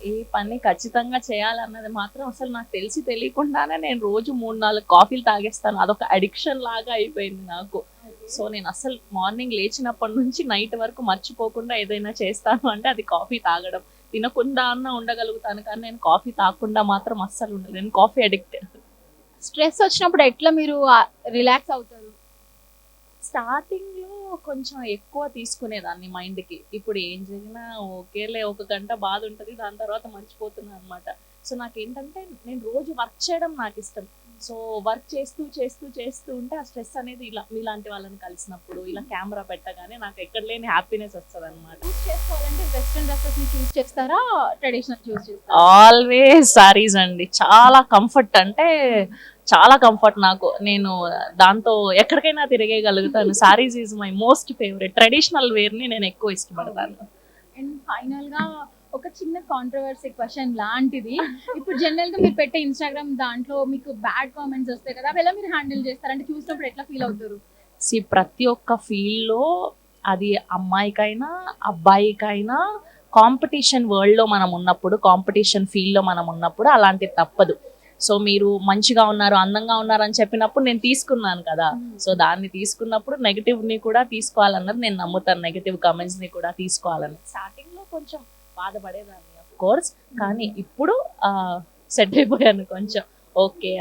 ఏ పని ఖచ్చితంగా చేయాలన్నది మాత్రం అసలు నాకు తెలిసి తెలియకుండానే నేను రోజు 3-4 కాఫీలు తాగేస్తాను. అదొక అడిక్షన్ లాగా అయిపోయింది నాకు. సో నేను అసలు మార్నింగ్ లేచినప్పటి నుంచి నైట్ వరకు మర్చిపోకుండా ఏదైనా చేస్తాను అంటే అది కాఫీ తాగడం. తినకుండా అన్నా ఉండగలుగుతాను కానీ నేను కాఫీ తాగకుండా మాత్రం అస్సలు ఉండలేను. నేను కాఫీ అడిక్ట్. స్ట్రెస్ వచ్చినప్పుడు ఎట్లా మీరు రిలాక్స్ అవుతారు? స్టార్టింగ్‌లో కొంచెం ఎక్కువ తీసుకునేదాన్ని మైండ్‌కి. ఇప్పుడు ఏం జరిగినా ఓకేలే, ఒక గంట బాధ ఉంటది. దాని తర్వాత మర్చిపోతున్నాననమాట. సో, నాకేంటంటే నేను రోజు వర్క్ చేయడం నాకిష్టం. సో, వర్క్ చేస్తూ ఉంటే ఆ స్ట్రెస్ అనేది ఇలా మీలాంటి వాళ్ళని కలిసినప్పుడు, ఇలా కెమెరా పెట్టగానే నాకు ఎక్కడ లేని హ్యాపీనెస్ వస్తదనమాట. చూస్ చేసుకోవాలంటే వెస్టర్న్ డ్రెసెస్‌ని చూస్ చేస్తారా? ట్రెడిషనల్ చూస్ చేస్తారా? ఆల్వేస్ సారీస్ అండి. చాలా కంఫర్ట్ అంటే చాలా కంఫర్ట్ నాకు. నేను దాంతో ఎక్కడికైనా తిరిగేయగలుగుతాను. Sarees is my most favourite. Traditional వేర్‌ని నేను ఎక్కువ ఇష్టపడతాను. అండ్ ఫైనల్‌గా ఒక చిన్న కాంట్రోవర్సీ క్వెషన్ లాంటిది. ఇప్పుడు జనరల్‌గా మీరు పెట్టే ఇన్‌స్టాగ్రామ్ దాంట్లో మీకు బ్యాడ్ కామెంట్స్ వస్తాయి కదా! అవి ఎలా మీరు హ్యాండిల్ చేస్తారు? అంటే చూసినప్పుడు ఎట్లా ఫీల్ అవుతారు? ప్రతి ఒక్క ఫీల్డ్‌లో అది అమ్మాయికైనా, అబ్బాయికైనా కాంపిటీషన్ వరల్డ్‌లో మనం ఉన్నప్పుడు, కాంపిటీషన్ ఫీల్డ్‌లో మనం ఉన్నప్పుడు అలాంటిది తప్పదు. సో, మీరు మంచిగా ఉన్నారు, అందంగా ఉన్నారు అని చెప్పినప్పుడు నేను తీసుకున్నాను కదా! సో, దాన్ని తీసుకున్నప్పుడు నెగెటివ్‌ని కూడా తీసుకోవాలన్నది నేను నమ్ముతాను. నెగెటివ్ కామెంట్స్‌ని కూడా తీసుకోవాలని. స్టార్టింగ్‌లో కొంచెం బాధపడేదాన్ని ఆఫ్ కోర్స్. కానీ ఇప్పుడు సెట్ అయిపోయాను కొంచెం. ఓకే.